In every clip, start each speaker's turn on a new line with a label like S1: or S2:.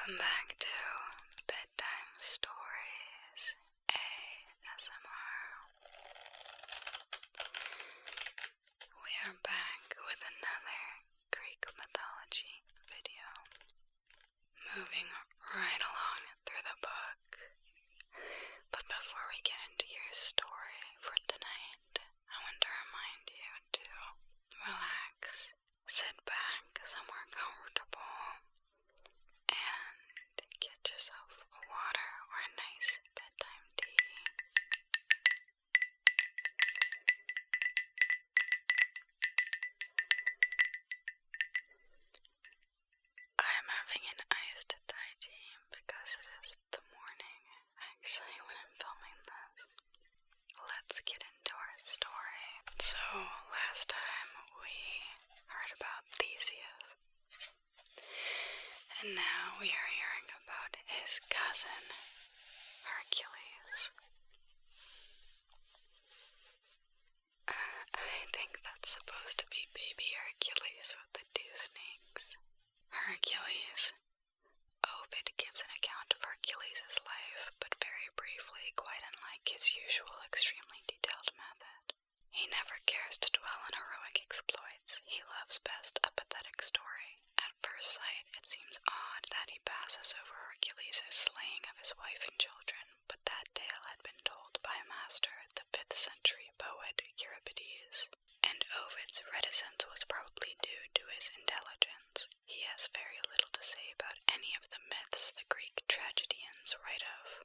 S1: Welcome back to Bedtime Stories ASMR. We are back with another Greek mythology video, moving right along through the book. But before we get into your story for tonight, I want to remind you to relax, sit back somewhere comfortable, and get yourself a water or a nice bedtime tea. I'm having an iced Thai tea because it is the morning, actually, when I'm filming this. Let's get into our story. So, last time we heard about Theseus, and now we are hearing about his cousin, Hercules. I think that's supposed to be baby Hercules with the two snakes. Hercules. Ovid gives an account of Hercules' life, but very briefly, quite unlike his usual extremely detailed method. He never cares to dwell on heroic exploits. He loves best a pathetic story. At first sight, it seems odd that he passes over Hercules' slaying of his wife and children, but that tale had been told by a master, the 5th century poet Euripides, and Ovid's reticence was probably due to his intelligence. He has very little to say about any of the myths the Greek tragedians write of.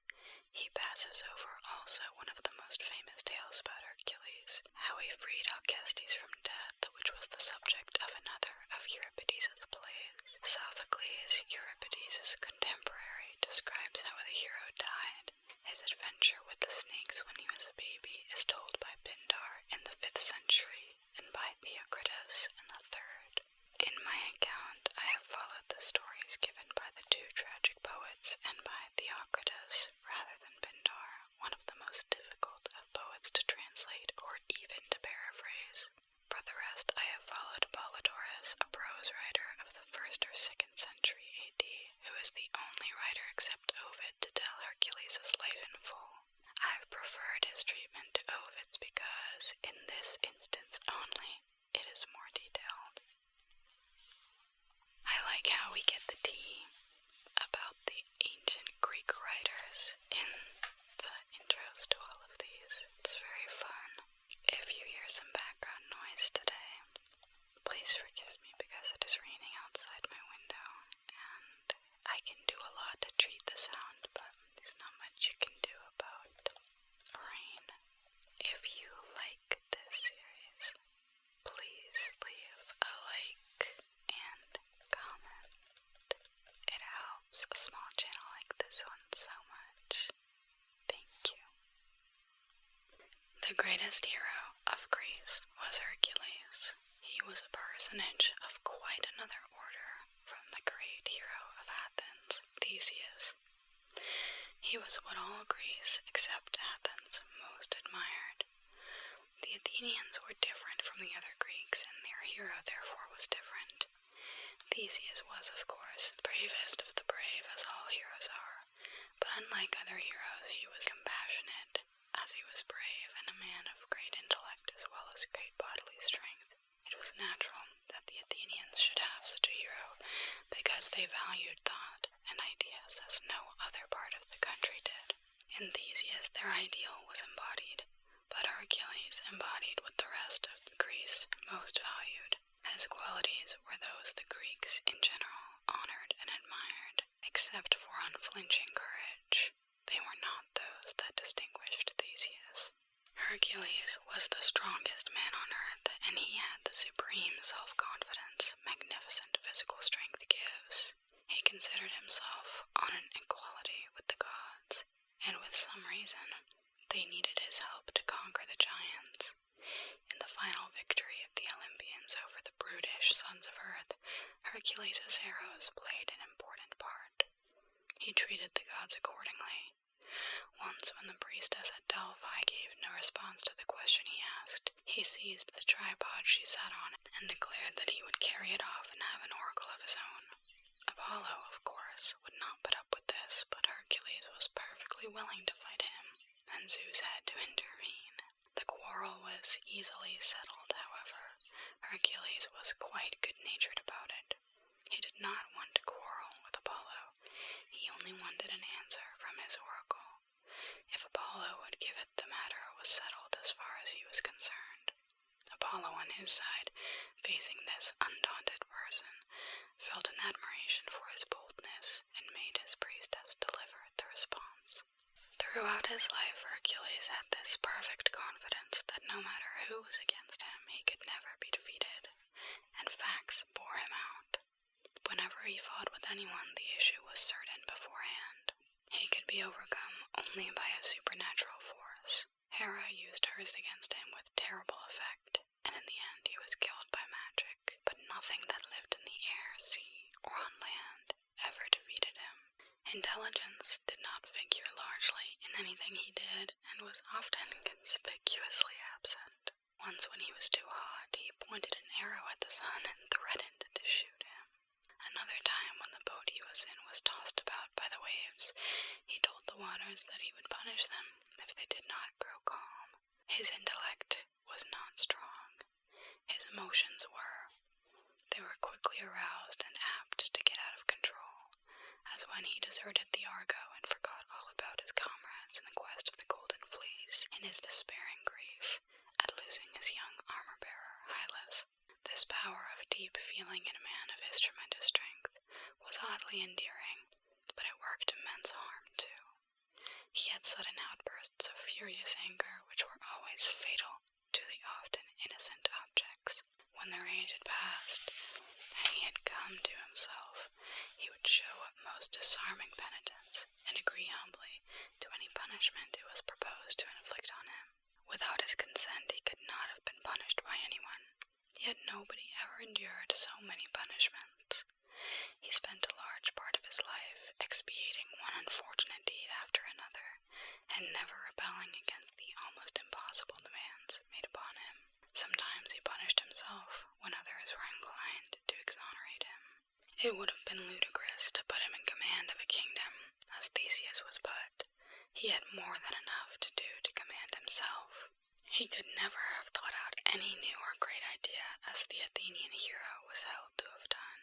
S1: He passes over also one of the most famous tales about Hercules, how he freed Alcestis from death, which was the subject of another of Euripides' plays. Sophocles, Euripides' contemporary, describes how the hero died. His adventure with the snakes when he was a baby is told by Pindar in the 5th century and by Theocritus in the 3rd. In my account, I have followed the stories given by the two tragic poets and by Theocritus rather than Pindar, one of the most difficult of poets to translate or even to paraphrase. For the rest, I have followed Polydorus, a prose writer of the 1st or 2nd century AD, who is the only writer except Ovid to tell Hercules' life in full. I've preferred his treatment to Ovid's because, in this instance only, it is more detailed. I like how we get the tea about the ancient Greek writers in the intros to all of these. It's very fun. If you hear some background noise today, please forgive me because it is raining outside my window, and I can do a lot to treat the sound, but there's not much you can do about rain. If you like this series, please leave a like and comment. It helps a small channel like this one so much. Thank you. The greatest hero of Greece was Hercules. He was a personage of quite another order from the great hero of Athens, Theseus. He was what all Greece, except Athens, most admired. The Athenians were different from the other Greeks, and their hero therefore was different. Theseus was, of course, bravest of the brave, as all heroes are, but unlike other heroes, he was compassionate, as he was brave and a man of great intellect as well as great bodily strength. It was natural that the Athenians should have such a hero, because they valued thought and ideas as no other part of the country did. In Theseus, their ideal was embodied, but Hercules embodied what the rest of Greece most valued. His qualities were those the Greeks, in general, honored and admired, except for unflinching courage. They were not those that distinguished Theseus. Hercules was the strongest man on earth, and he had the supreme self-confidence magnificent physical strength gives. He considered himself on an equality with the gods, and with some reason, they needed his help to conquer the giants. In the final victory of the Olympians over the brutish sons of earth, Hercules' arrows played an important part. He treated the gods accordingly. Once, when the priestess at Delphi gave no response to the question he asked, he seized the tripod she sat on and declared that he would carry it off and have an oracle of his own. A Apollo, of course, would not put up with this, but Hercules was perfectly willing to fight him, and Zeus had to intervene. The quarrel was easily settled, however. Hercules was quite good-natured about it. He did not want to quarrel with Apollo. He only wanted an answer from his oracle. If Apollo would give it, the matter was settled as far as he was concerned. Apollo, on his side, facing this undaunted person, felt an admiration for his boldness and made his priestess deliver the response. Throughout his life, Hercules had this perfect confidence that no matter who was against him, he could never be defeated, and facts bore him out. Whenever he fought with anyone, the issue was certain beforehand. He could be overcome only by a supernatural force. Hera used hers against him with terrible effect, and in the end he was killed by magic. But nothing that lived in the air, sea, or on land ever defeated him. Intelligence did not figure largely in anything he did, and was often conspicuously absent. Once when he was too hot, he pointed an arrow at the sun and threatened to shoot him. Another time, when the boat he was in was tossed about by the waves, he told the waters that he would punish them if they did not grow calm. His intellect was not strong. His emotions were. They were quickly aroused and apt to get out of control, as when he deserted the Argo and forgot all about his comrades in the quest of the Golden Fleece, in his despairing grief at losing his young armor-bearer, Hylas. This power of deep feeling in a man of his tremendous strength was oddly endearing, but it worked immense harm, too. He had sudden outbursts of furious anger which were always fatal to the often innocent objects. When the rage had passed, and he had come to himself, he would show up most disarming penitence, and agree humbly to any punishment it was proposed to inflict on him. Without his consent he could not have been punished by anyone. Yet nobody ever endured so many punishments. He spent a large part of his life expiating one unfortunate deed after another, and never rebelling against the almost impossible demands made upon him. Sometimes he punished himself when others were inclined to exonerate him. It would have been ludicrous to put him in command of a kingdom, as Theseus was put. He had more than enough to do to command himself. He could never have thought out any new or great idea, as the Athenian hero was held to have done.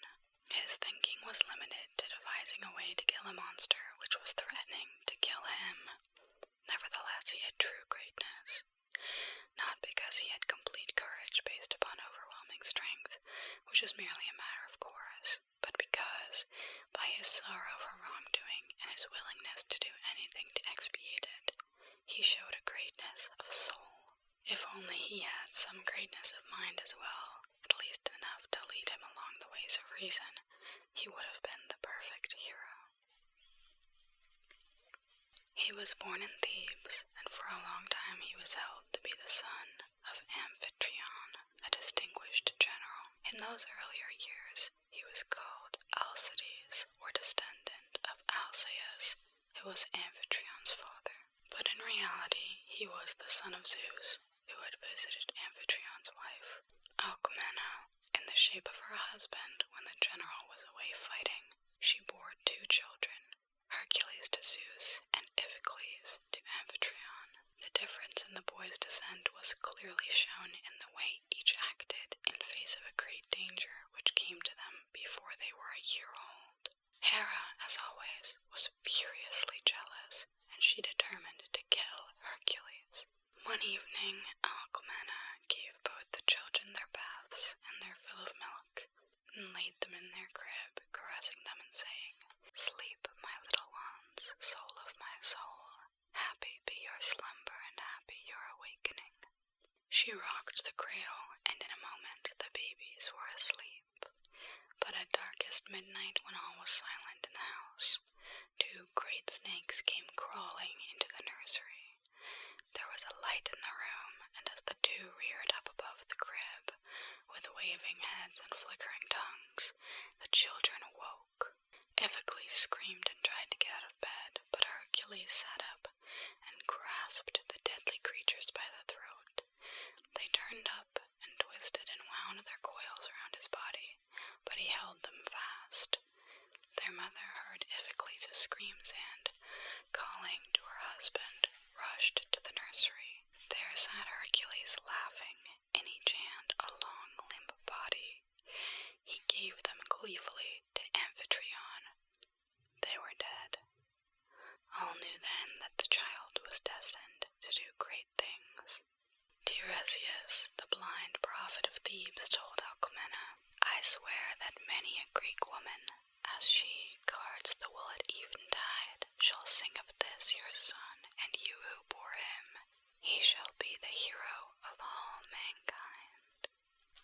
S1: His thinking was limited to devising a way to kill a monster which was threatening to kill him. Nevertheless, he had true greatness. Not because he had complete courage based upon overwhelming strength, which is merely a matter of course, but because, by his sorrow for wrongdoing and his willingness to do anything to expiate it, he showed a greatness of soul. If only he had some greatness of mind as well, at least enough to lead him along the ways of reason, he would have been the perfect hero. He was born in Thebes, and for a long time he was held to be the son of Amphitryon, a distinguished general. In those earlier years, he was called Alcides, or descendant of Alcaeus, who was Amphitryon's father. But in reality, he was the son of Zeus, who had visited Amphitryon's wife, Alcmena, in the shape of her husband when the general was away fighting. She bore 2 children, Hercules to Zeus and Iphicles to Amphitryon. The difference in the boys' descent was clearly shown in the way each acted in face of a great danger which came to them before they were a year old. Hera, as always, was furiously jealous, and she determined to kill Hercules. One evening, Alcmena gave both the children their baths and their fill of milk, and laid them in their crib, caressing them and saying, "Sleep, my little ones, soul of my soul. Happy be your slumber and happy your awakening." She rocked the cradle, and in a moment the babies were asleep. But at darkest midnight, when all was silent in the house, 2 great snakes came crawling into the nursery. There was a light in the room, and as the 2 reared up above the crib, with waving heads and flickering tongues, the children awoke. Iphicles screamed and tried to get out of bed, but Hercules sat up and grasped the deadly creatures by the throat. They turned up and twisted and wound their coils around his body, but he held them fast. laughing in each hand a long limp body. He gave them gleefully to Amphitryon. They were dead. All knew then that the child was destined to do great things. Tiresias, the blind prophet of Thebes, told Alcmena, "I swear that many a Greek woman, as she guards the wool at eventide, shall sing of this your son, and you who bore him. He shall be the hero of all mankind."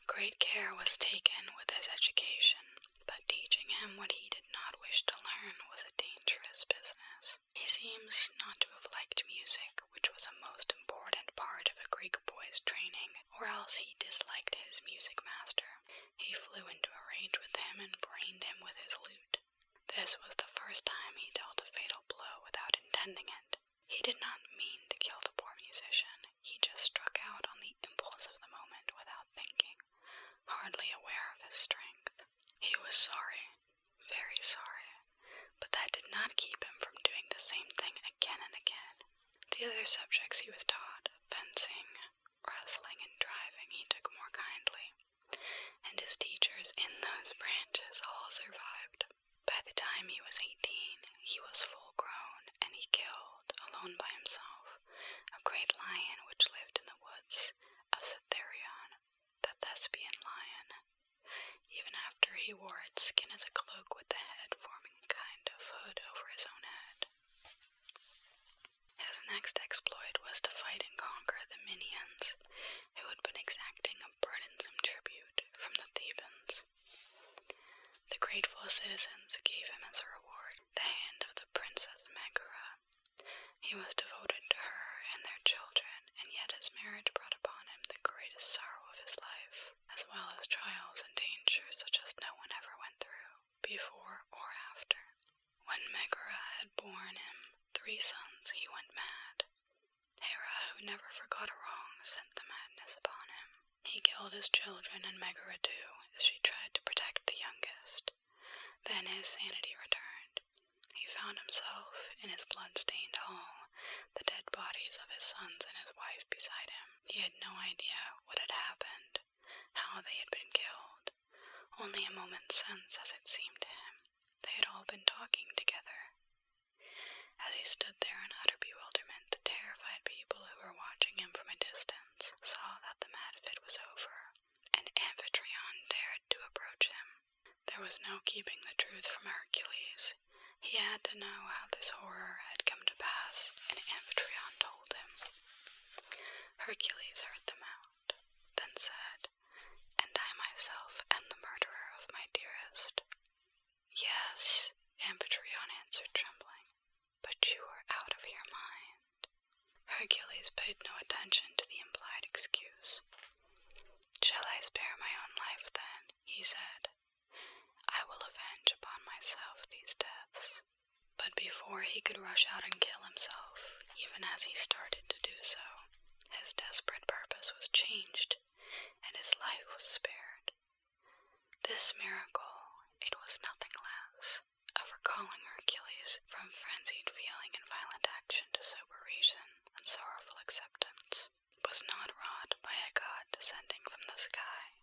S1: Great care was taken with his education, but teaching him what he did not wish to learn was a dangerous business. He seems not to have liked music, which was a most important part of a Greek boy's training, or else he disliked his music master. He flew into a rage with him and brained him with his lute. This was the first time he dealt a fatal blow without intending it. He did not mean to kill the poor musician. He just struck out on the impulse of the moment without thinking, hardly aware of his strength. He was sorry, very sorry, but that did not keep him from doing the same thing again and again. The other subjects he was taught, fencing, wrestling, and driving, he took more kindly, and his teachers in those branches all survived. By the time he was 18, he was full grown, and he killed, alone by himself, a great lion which lived in the woods of Cytherion, the Thespian lion. Even after he wore its skin as a cloak with the head forming a kind of hood over his own head. His next exploit was to fight and conquer the Minions, who had been exacting a burdensome tribute from the Thebans. The grateful citizens gave him as a reward the hand of the Princess Megara. He was devoted to her and their children, and yet his marriage brought upon him the greatest sorrow of his life, as well as trials and dangers such as no one ever went through, before or after. When Megara had borne him 3 sons, he went mad. Hera, who never forgot a wrong, sent the madness upon him. He killed his children and Megara too, as she tried to protect the youngest. Then his sanity returned. He found himself in his blood-stained hall, the dead bodies of his sons and his wife beside him. He had no idea what had happened, how they had been killed. Only a moment since, as it seemed to him, they had all been talking together. As he stood there in utter bewilderment, the terrified people who were watching him from a distance saw that the mad fit was over, and Amphitryon dared to approach him. There was no keeping the truth from Hercules. He had to know how this horror had come to pass, and Amphitryon told him. Hercules heard them out, then said, "And I myself am the murderer of my dearest." "Yes," Amphitryon answered, trembling, "but you are out of your mind." Hercules paid no attention to the implied excuse. "Shall I spare my own life, then?" he said. "I will avenge upon myself these deaths." But before he could rush out and kill himself, even as he started to do so, his desperate purpose was changed, and his life was spared. This miracle, it was nothing less, of recalling Hercules from frenzied feeling and violent action to sober reason and sorrowful acceptance, was not wrought by a god descending from the sky.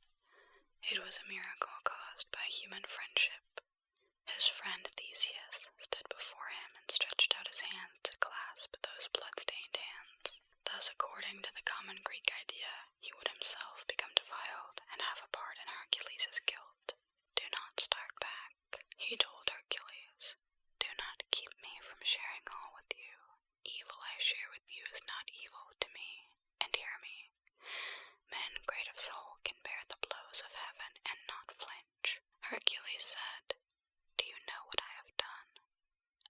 S1: It was a miracle caused by human friendship. His friend Theseus stood before him and stretched out his hands to clasp those blood-stained hands. Thus, according to the common Greek idea, he would himself become defiled and have a part in Hercules' guilt. "Do not start back," he told Hercules. "Do not keep me from sharing all with you. Evil I share with you is not evil to me. And hear me. Men great of soul can bear the blows of heaven and not flinch." Hercules said, "Do you know what I have done?"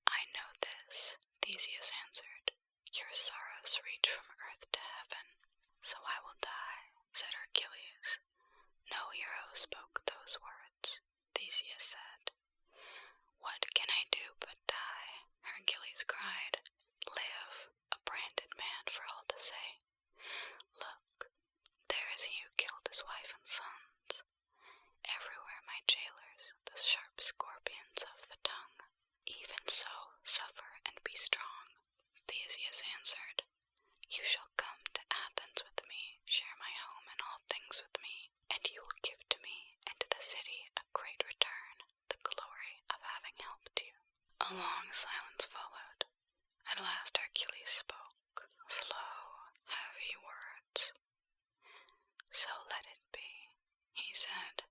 S1: "I know this," Theseus answered. "Your sorrows reach from earth to heaven, so I will die said,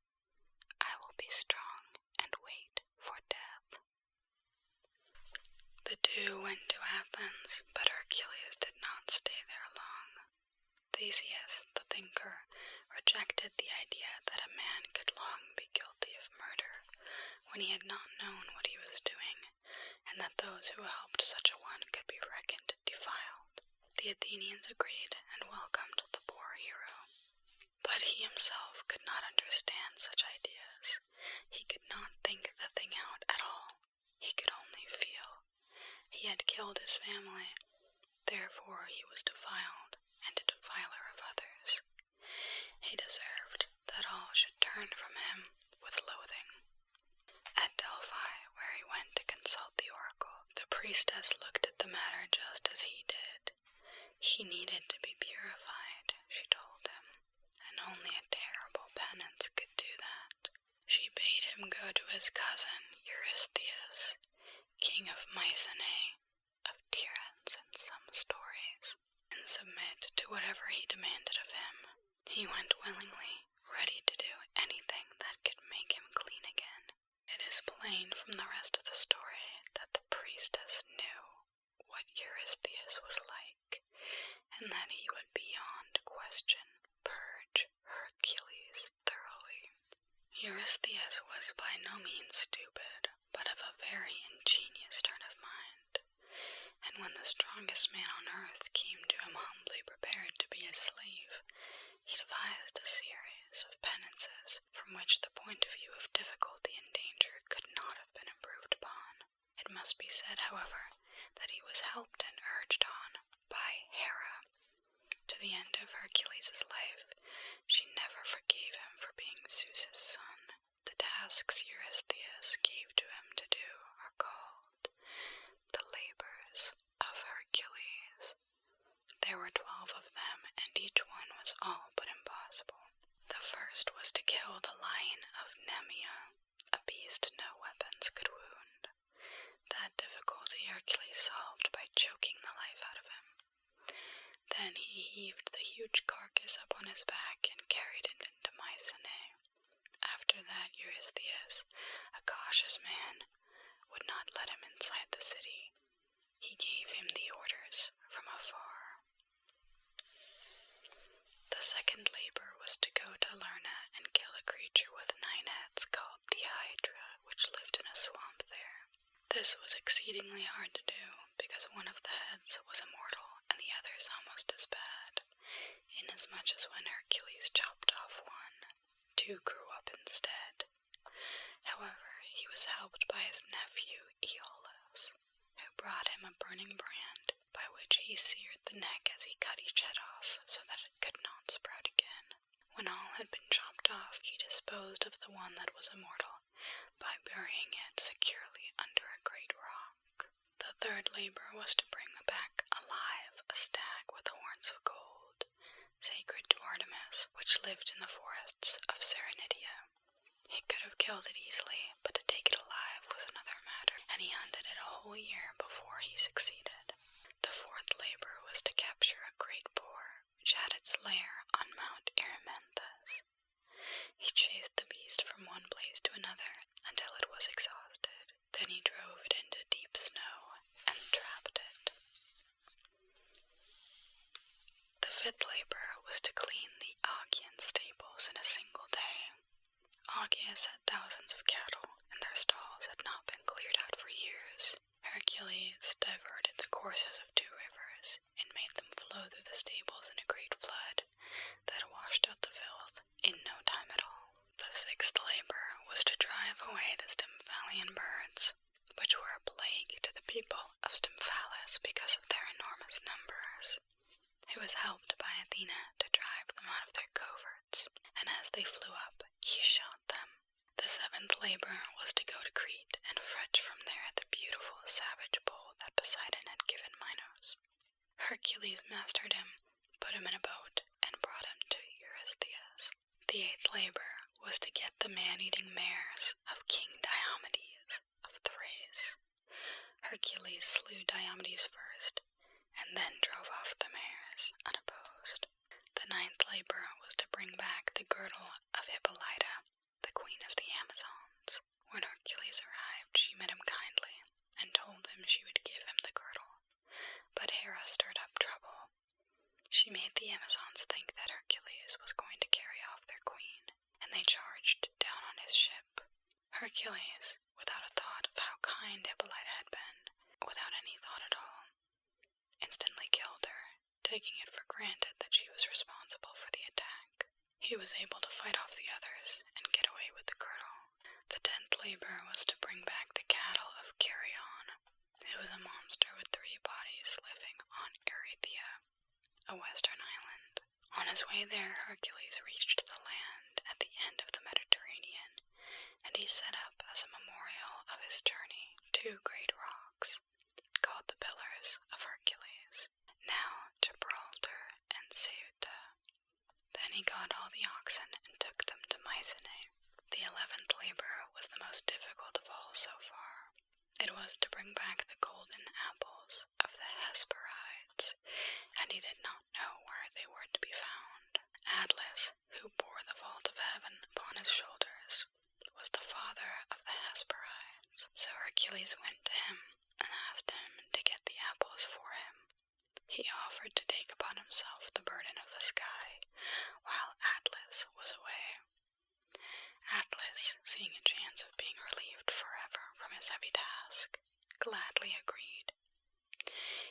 S1: "I will be strong and wait for death." The two went to Athens, but Hercules did not stay there long. Theseus, the thinker, rejected the idea that a man could long be guilty of murder when he had not known what he was doing, and that those who helped such a one could be reckoned defiled. The Athenians agreed and welcomed the poor hero. But he himself could not understand such ideas. He could not think the thing out at all. He could only feel. He had killed his family, therefore he was defiled, and a defiler of others. He deserved that all should turn from him with loathing. At Delphi, where he went to consult the oracle, the priestess looked at the matter just as he did. He needed to be purified, she told him, and only a terrible penance could do that. She bade him go to his cousin Eurystheus, king of Mycenae, of Tiryns in some stories, and submit to whatever he demanded of him. He went willingly, ready to do anything that could make him clean again. It is plain from the rest of the story that the priestess knew what Eurystheus was like, and that he would beyond question purge Hercules thoroughly. Eurystheus was by no means stupid, but of a very ingenious turn of mind, and when the strongest man on earth came to him humbly prepared to be his slave, he devised a series of penances from which the point of view of difficulty and danger could not have been improved upon. It must be said, however, that he was helped and urged on by Hera. To the end of Hercules' life, she never forgave him for being Zeus's son. The tasks Eurystheus gave to him to do are called the Labors of Hercules. There were 12 of them, and each one was all but impossible. The first was to kill the lion of Nemea, a beast no weapons could wound. That difficulty Hercules solved by choking the life out of him. Then he heaved the huge carcass up on his back and carried it into Mycenae. After that, Eurystheus, a cautious man, would not let him inside the city. He gave him the orders from afar. The second labor was to go to Lerna and kill a creature with 9 heads called the Hydra, which lived in a swamp there. This was exceedingly hard to do, because one of the heads was immortal and the others almost as bad, inasmuch as when Hercules chopped off one, 2 grew up instead. However, he was helped by his nephew Aeolus, who brought him a burning brand, by which he seared the neck as he cut each head off, so that it could not sprout again. When all had been chopped off, he disposed of the one that was immortal, by burying it securely under a great rock. The third labor was to bring back alive a stag with horns of gold, sacred to Artemis, which lived in the forests of Serenitia. He could have killed it easily, but to take it alive was another matter, and he hunted it a whole year before he succeeded. The fourth labor was to capture a great boar, which had its lair on Mount Erymanthus. He chased the beast from one place to another until it was exhausted. Then he drove it into deep snow and trapped it. The fifth labor was to clean the Augean stables in a single day. Augeas had thousands of cattle, and their stalls had not been cleared out for years. Hercules diverted the courses of 2 rivers, and made them flow through the stables in a great flood that washed out the filth in no time at all. The sixth labor was to drive away the Stymphalian birds, which were a plague to the people of Stymphalis because of their enormous numbers. He was helped by Athena to drive them out of their coverts, and as they flew up, he shot them. The seventh labor was to go to Crete and fetch from there the beautiful savage bull that Poseidon had given Minos. Hercules mastered him, put him in a boat, and brought him to Eurystheus. The eighth labor was to get the man-eating mares of King Diomedes of Thrace. Hercules slew Diomedes first, and then drove off the mares unopposed. The ninth labor was to bring back the girdle of Hippolyta, the queen of the Amazons. When Hercules arrived, she met him kindly and told him she would give him the girdle. But Hera stirred up trouble. She made the Amazons think that Hercules was going to carry off their queen, and they charged down on his ship. Hercules, without a thought of how kind Hippolyta had been, without any thought at all, instantly killed her, taking it for granted that she was responsible for the attack. He was able to fight off the others and get away with the girdle. The 10th labor was to bring back the cattle of Carrion. It was a monster with 3 bodies living on Erythea, a western island. On his way there, Hercules reached the land at the end of the Mediterranean, and he set up as a memorial of his journey 2 great rocks, called the Pillars of Hercules, now Gibraltar and Ceuta. Then he got all the oxen and took them to Mycenae. The 11th labor was the most difficult of all so far. It was to bring back the golden apples of the Hesperides, and he did not know where they were to be found. Atlas, who bore the vault of heaven upon his shoulders, was the father of the Hesperides. So Hercules went to him and asked him to get the apples for him. He offered to take upon himself the burden of the sky, while Atlas was away. Atlas, seeing a chance of being relieved forever from his heavy task, gladly agreed.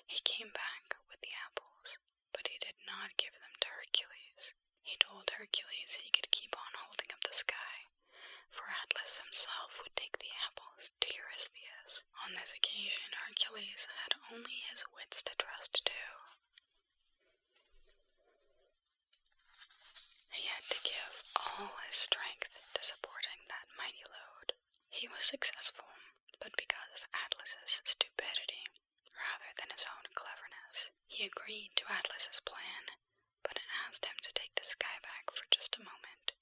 S1: He came back with the apples, but he did not give them to Hercules. He told Hercules he could keep on holding up the sky, for Atlas himself would take the apples to Eurystheus. On this occasion, Hercules had only his wits to trust to. He had to give all his strength to supporting that mighty load. He was successful, but because of Atlas's stupidity, rather than his own cleverness, he agreed to Atlas's plan, but asked him to take the sky back for just a moment,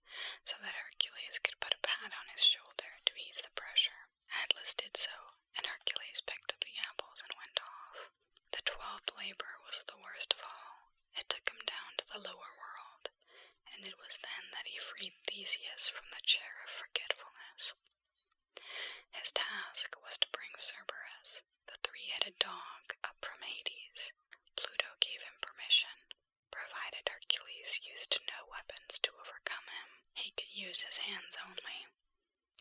S1: so that Hercules could put a pad on his shoulder to ease the pressure. Atlas did so, and Hercules picked up the apples and went off. The 12th labor was the worst of all. It took him down to the lower world, and it was then that he freed Theseus from the chair of forgetfulness. His task was to bring Cerberus, the 3-headed dog, up from Hades. Pluto gave him permission, provided Hercules used no weapons to overcome him. He could use his hands only.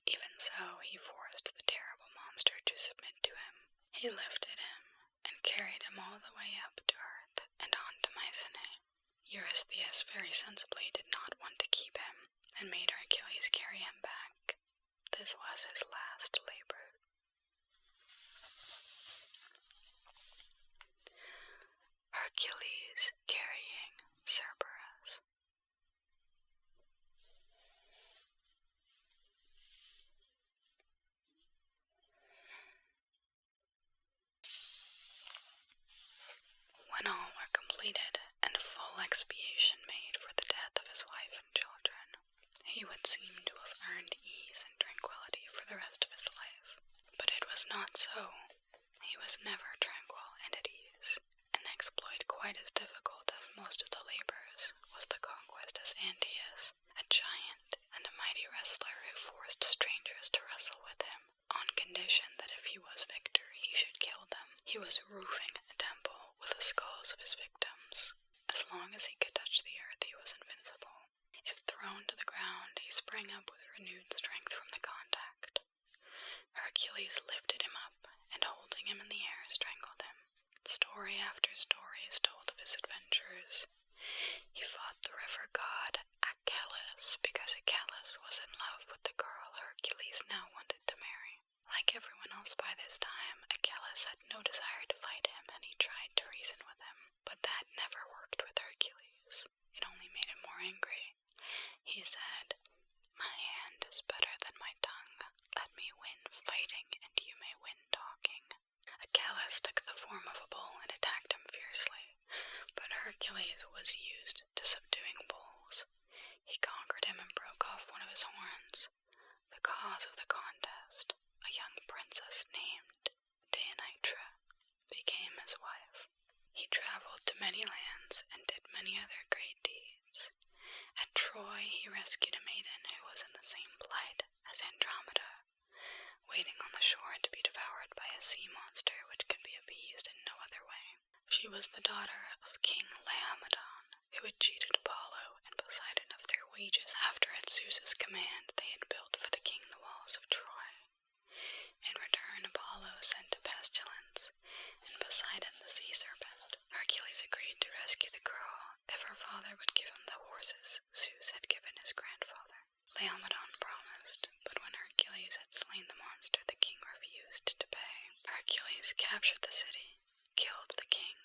S1: Even so, he forced the terrible monster to submit to him. He lifted him and carried him all the way up to Earth and on to Mycenae. Eurystheus very sensibly did not want to keep him, and made Hercules carry him back. This was his last labor. Hercules carrying Cerberus. When all were completed and full expiation made for the death of his wife and children, he would seem to have earned ease and tranquility for the rest of his life. But it was not so. He was never tranquil and at ease. An exploit quite as difficult as most of the labors was the conquest of Antaeus, a giant and a mighty wrestler who forced strangers to wrestle with him, on condition that if he was victor, he should kill them. He was roofing a temple with the skulls of his victims. As long as he could touch the earth, he was invincible. If thrown to the ground, he sprang up with renewed strength from the contact. Hercules lifted him up, and holding him in the air, strangled him. Story after story is told of his adventures. He fought the river god Achilles because Achilles was in love with the girl Hercules now wanted to marry. Like everyone else by this time, Achilles had no desire to fight him, and he tried to reason with him, but that never worked with Hercules. It only made him more angry. He said, "My hand is better than my tongue. Let me win fighting, and you may win talking." Achilles took the form of a bull and attacked him fiercely, but Hercules was used to subduing bulls. He conquered him and broke off one of his horns. The cause of the contest, a young princess named Deianira, became his wife. He traveled to many lands and did many other great deeds. At Troy, he rescued a maiden who was in the same plight as Andromeda, waiting on the shore to be devoured by a sea monster which could be appeased in no other way. She was the daughter of King Laomedon, who had cheated Apollo and Poseidon of their wages after at Zeus's command they had built for the king the walls of Troy. In return, Apollo sent a pestilence, and Poseidon the sea serpent. Hercules agreed to rescue the girl if her father would give him the horses Zeus had given his grandfather. Laomedon promised, but when Hercules had slain the monster, the king refused to pay. Hercules captured the city, killed the king,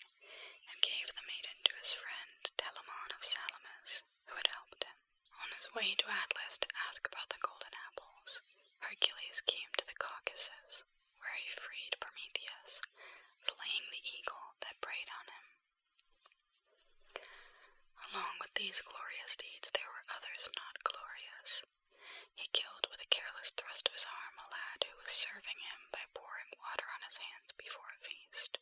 S1: and gave the maiden to his friend Telamon of Salamis, who had helped him. On his way to Atlas to ask about the golden apples, Hercules came to the Caucasus, where he freed Prometheus, slaying the eagle that preyed on him. Along with these glorious deeds, there were others not glorious. He killed with a careless thrust of his arm a lad who was serving him by pouring water on his hands before a feast.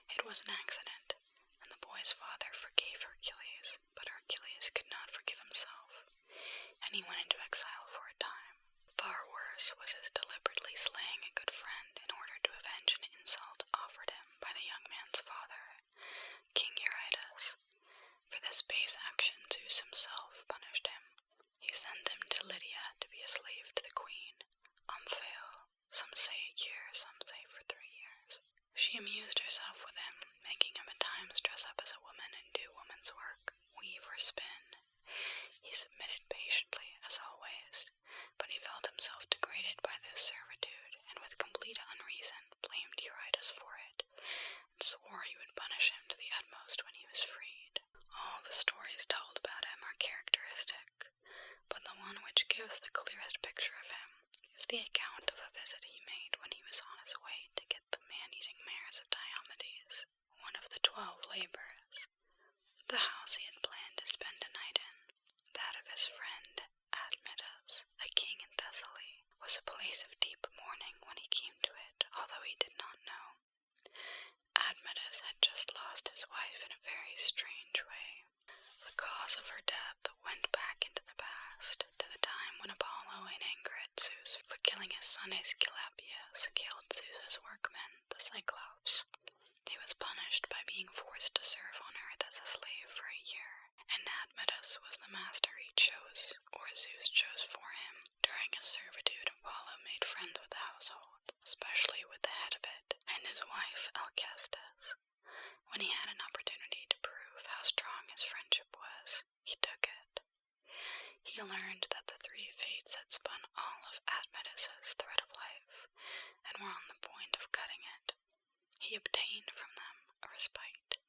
S1: It was an accident, and the boy's father forgave Hercules, but Hercules could not forgive himself, and he went into exile for a time. Far worse was his deliberately slaying a good friend in order to avenge an insult offered him by the young man's father, King Eurytus. For this base action, Zeus himself punished him. He sent him to Lydia to be a slave to the queen, Omphale, some say a year, some say for 3 years. She amused herself with him, making him at times dress up as a woman and do woman's work, weave or spin. He submitted patiently, as always, but he felt himself degraded by this servitude, and with complete unreason blamed Eurytus for it, and swore he would punish him to the utmost when he was freed. All the stories told about him are characteristic, but the one which gives the clearest picture of him is the account of a visit he made when he was on his way to get the man-eating mares of Diomedes, one of the 12 labors. The house he had planned to spend a night in, that of his friend Admetus, a king in Thessaly, was a place of deep mourning when he came to it, although he did not know. Admetus had just lost his wife in a very strange way. The cause of her death went back into the past, to the time when Apollo, in anger at Zeus for killing his son Aesculapius, killed Zeus's workman, the Cyclops. He was punished by being forced to serve on Earth as a slave for a year, and Admetus was the master he chose, or Zeus chose for him. During his servitude, Apollo made friends with the household, especially with the head of it, and his wife Alcestis. When he had an opportunity to prove how strong his friendship was, he took it. He learned that the 3 fates had spun all of Admetus's thread of life, and were on the point of cutting it. He obtained from them a respite.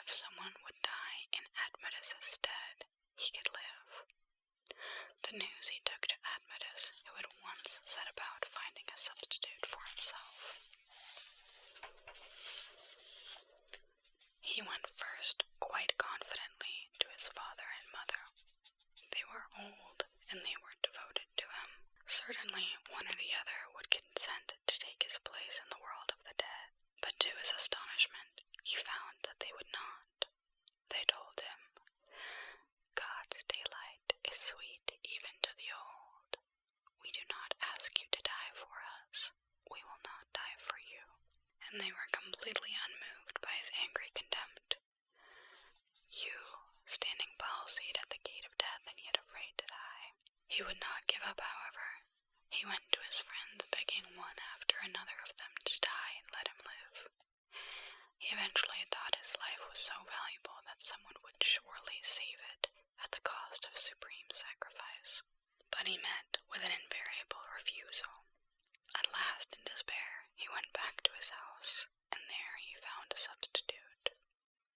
S1: If someone would die in Admetus's stead, he could live. The news he took to Admetus, who had once set about finding a substitute for himself. He went first, quite confidently, to his father and mother. They were old, and they were devoted to him. Certainly, one or the other would consent to take his place in the world of the dead, but to his astonishment, he found that they would not. They told him, "God's daylight is sweet even to the old. We do not ask you to die for us. We will not die for you." And they were completely unmoved by his angry contempt. You, standing palsied at the gate of death and yet afraid to die. He would not give up, however. He went to his friends, begging one after another of them to die and let him live. He eventually thought his life was so valuable that someone would surely save it at the cost of supreme sacrifice. But he met with an invariable refusal. At last, in despair, he went back to his house, and there he found a substitute.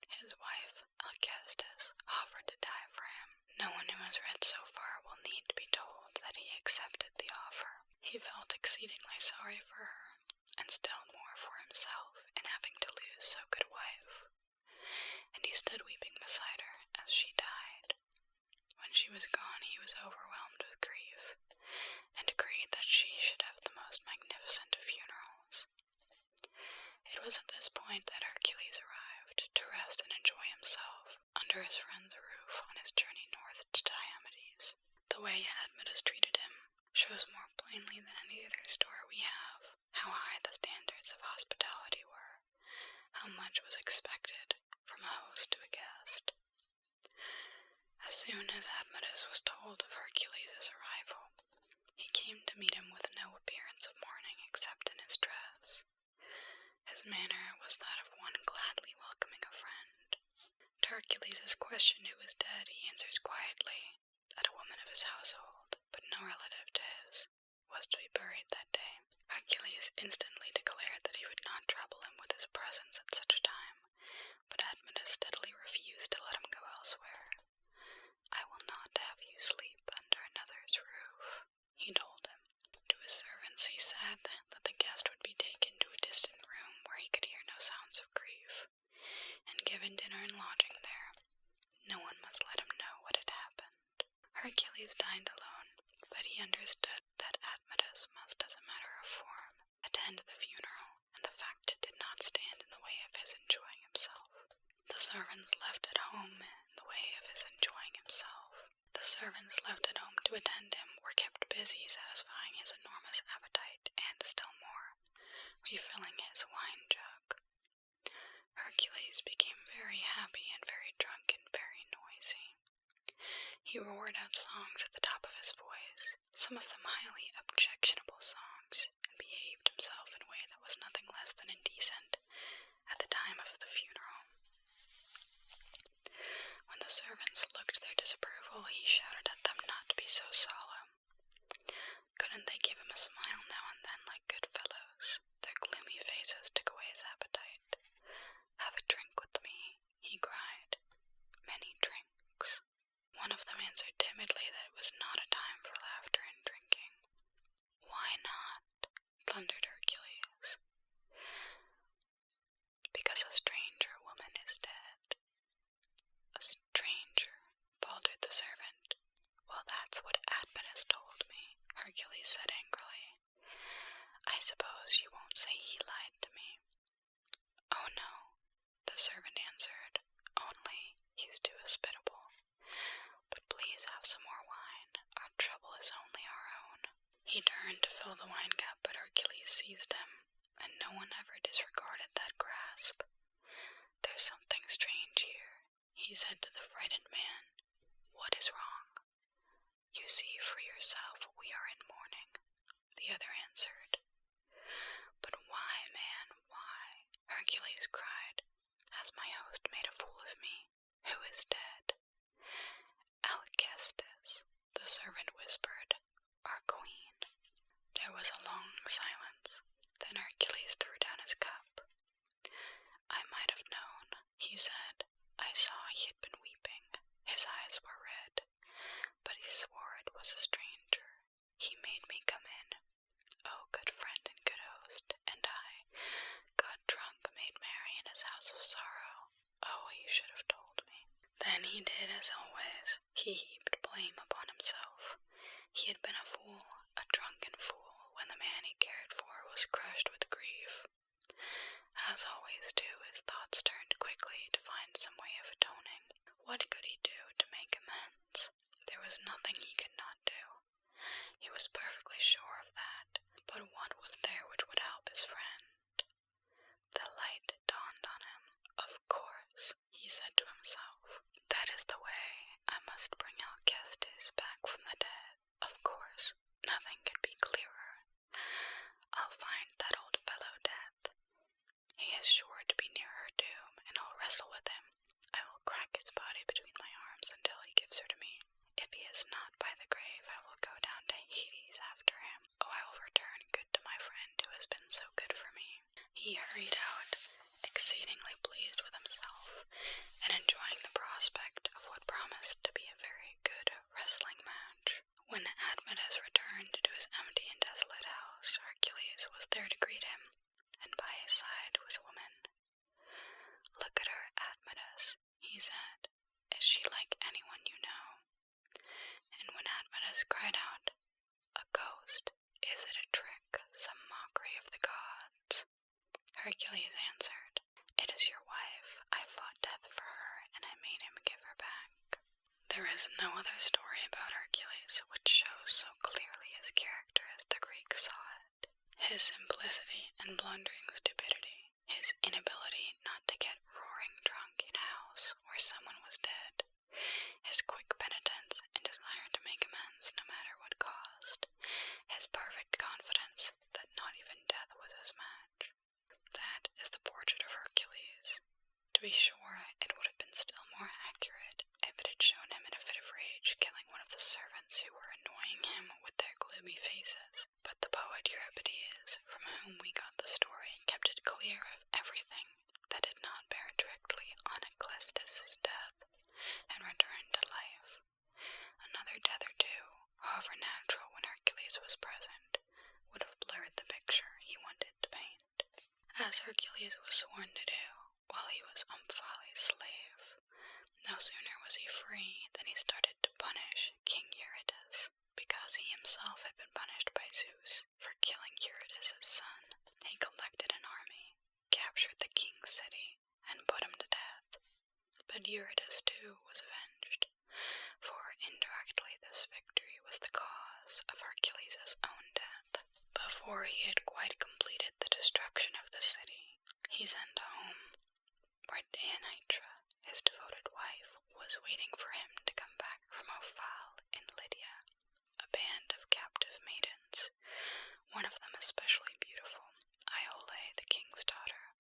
S1: His wife, Alcestis, offered to die for him. No one who has read so far will need to be told that he accepted the offer. He felt exceedingly sorry for her, and still more for himself in having to lose so good a wife. And he stood weeping beside her as she died. When she was gone, he was overwhelmed with grief, and agreed that she should have the most magnificent of funerals. It was at this point that Hercules arrived to rest and enjoy himself under his friend's roof on his journey The way Admetus treated him shows more plainly than any other story we have how high the standards of hospitality were, how much was expected from a host to a guest. As soon as Admetus was told of Hercules' arrival, he came to meet him with no appearance of mourning except in his dress. His manner was that of one gladly welcoming a friend. To Hercules' question who was dead, he answers quietly that a woman of his household, but no relative to his, was to be buried that day. Hercules instantly declared that he would not trouble him with his presence at such a time, but Admetus steadily refused to let him go elsewhere. "I will not have you sleep under another's roof," he told him. To his servants he said that the guest would be taken to a distant room where he could hear no sounds of grief, and given dinner and lodging there. No one must let him know what had happened. Hercules dined alone, but he understood that Admetus must, as a matter of form, attend the funeral, and the fact did not stand in the way of his enjoying himself. The servants left at home to attend him were kept busy satisfying his enormous appetite and, still more, refilling his wine jug. Hercules became very happy and very drunk and very noisy. He roared out songs at the top of his voice, some of them highly objectionable songs, and behaved himself in a way that was nothing less than indecent at the time of the funeral. When the servants looked their disapproval, he shouted at them not to be so solemn. Couldn't they give him a smile now and then like good fellows? Their gloomy faces took away his appetite. "Have a drink with me," he cried. "Many drinks." One of them answered timidly that it was not a time for laughter and drinking. "Why not?" thundered Hercules. "Because a stranger woman is dead." "A stranger," faltered the servant. "Well, that's what Admetus told me," Hercules said angrily. "I suppose you won't say he lied to me." "Oh no," the servant answered, "only he's too hospitable. But please have some more wine. Our trouble is only our own." He turned to fill the wine cup, but Hercules seized him, and no one ever disregarded that grasp. "There's something strange here," he said to the frightened man. "What is wrong?" "You see for yourself we are in mourning," the other answered. "But why, man, why?" Hercules cried. "Has my host made a fool of me? Who is dead?" "Alcestis," the servant whispered, "our queen." There was a long silence. Then Hercules threw down his cup. "I might have known," he said. "I saw he had been weeping. His eyes were red. But he swore it was a stranger. He made me come in. Oh, good friend and good host, and I, got drunk, made merry in his house of sorrow. Oh, he should have told me." Then he did as always. He heaped blame upon himself. He had been a fool, a drunken fool, when the man he cared for was crushed with grief. As always do, his thoughts turned quickly to find some way of atoning. What could he do to make amends? There was nothing he could not do. He was perfectly sure of that. But what was there which would help his friend? The light dawned on him. "Of course," he said to himself, "that is the way. I must bring Alcestis back from the dead. Of course, nothing could be clearer. I'll find that old fellow Death. He is sure to be near her doom, and I'll wrestle with him. I will crack his body between my arms until he gives her to me. If he is not by the grave, I will go down to Hades after him. Oh, I will return good to my friend who has been so good for me." He hurried out, exceedingly pleased with himself, and enjoying the prospect of what promised to be a very good wrestling match. When Admetus returned to his empty and desolate house, Hercules was there to greet him, and by his side was a woman. "Look at her, Admetus," he said. "Is she like anyone you know?" And when Admetus cried out, "A ghost, is it a trick, some mockery of the gods?" Hercules answered, "It is your wife. I fought death for her, and I made him give her back." There is no other story about Hercules which shows so clearly his character as the Greeks saw it. His simplicity and blundering stupidity, his inability not to get roaring drunk in a house where someone was dead, his quick penitence and desire to make amends no matter what cost, his perfect confidence that not even death was his match. That is the portrait of Hercules. To be sure, it would have been still more accurate if it had shown him in a fit of rage killing one of the servants who were annoying him with their gloomy faces, but the poet Euripides, from whom we got the story, kept it clear of everything that did not bear directly on Aclestus' death, and returned to life. Another death or two, however natural when Hercules was present, would have blurred the picture he wanted to paint. As Hercules was sworn to do, while he was Omphale's slave, no sooner was he free than he started to punish King Eurytus, because he himself had been punished by Zeus for killing Eurytus' son. He collected an army, captured the king's city, and put him to death. But Eurytus too was avenged, for indirectly this victory was the cause of Hercules' own death. Before he had quite completed the destruction of the city, he sent home, where Deianira, his devoted wife, was waiting for him to come back from Ophale in Lydia, a band of captive maidens, one of them especially beautiful, Iole, the king's daughter.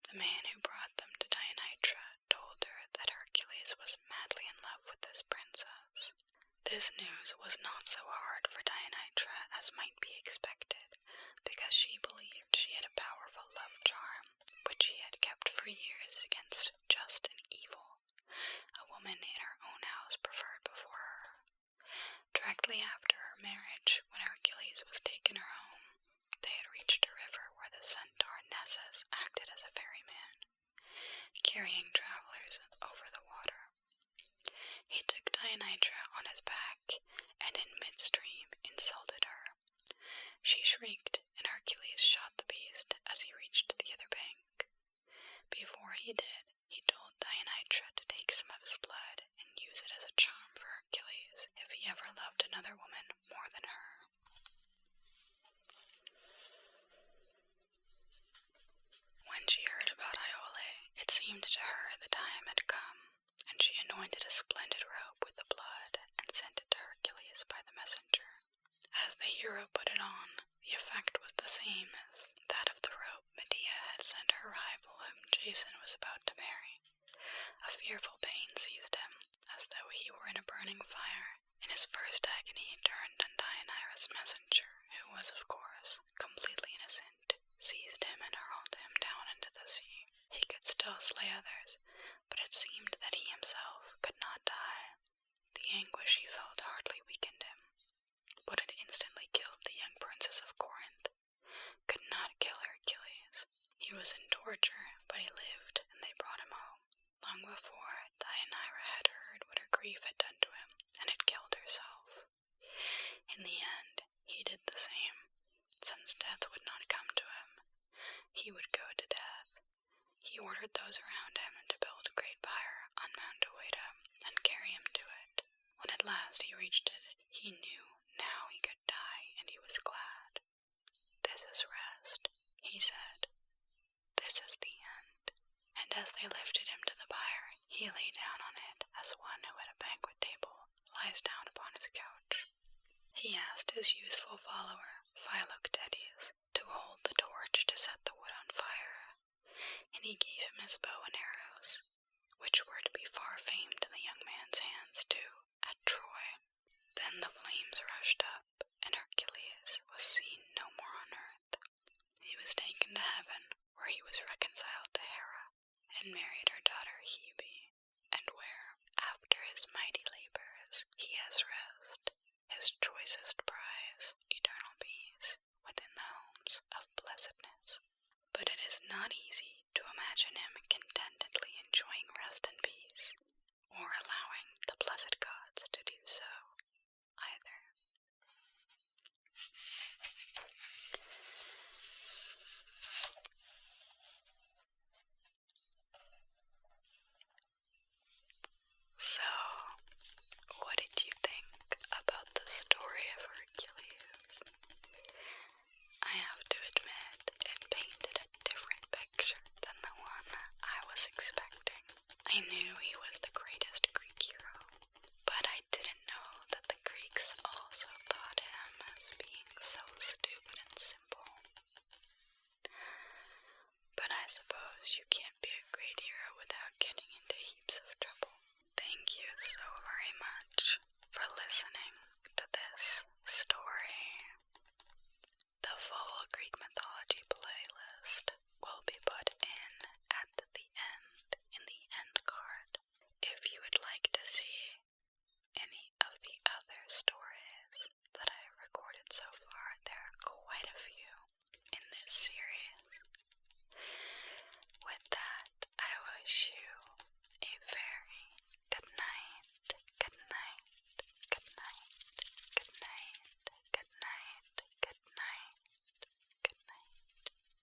S1: The man who brought them to Deianira told her that Hercules was madly in love with this princess. This news was not so hard for Deianira as might be expected, because she believed she had a powerful love charm, which she had kept for years against just and evil, a woman in her own house preferred before her. Directly after her marriage, when Hercules was taken her home, they had reached a river where the centaur Nessus acted as a ferryman, carrying travelers over the water. He took Deianira on his back, and in midstream insulted her. She shrieked, and Hercules shot the beast as he reached the other bank. Before he did, he told Deianira to take some of his blood and use it as a charm for Hercules if he ever loved another woman more than her. When she heard about Iole, it seemed to her the time had come, and she anointed a splendid robe with the blood and sent it to Hercules by the messenger. As the hero put it on, the effect was the same as that of the robe Medea had sent her rival whom Jason was about to marry. A fearful pain seized him, as though he were in a burning fire. In his first agony he turned on Deianira's messenger, who was, of course, completely innocent, seized him and hurled him down into the sea. He could still slay others, but it seemed that he himself could not die. The anguish he felt hardly weakened him, but it instantly killed the young princess of Corinth. Could not kill Hercules. He was in torture, but he lived, and they brought him home. Long before, Deianira had heard what her grief had done to him, and had killed herself. In the end, he did the same. Since death would not come to him, he would go to death. He ordered those around him to build a great pyre on Mount Oeta and carry him to it. When at last he reached it, he knew now he could die, and he was glad. "This is rest," he said. "This is the end." And as they lifted him to the pyre, he lay down on it as one who at a banquet table lies down upon his couch. He asked his youthful follower, Philoctetes, to hold the torch to set the wood on fire, and he gave him his bow and arrows, which were to be far famed in the young man's hands too, at Troy. Then the flames rushed up, and Hercules was seen no more on earth. He was taken to heaven, where he was reconciled to Hera, and married her daughter Hebe, and where, after his mighty labors, he has rest.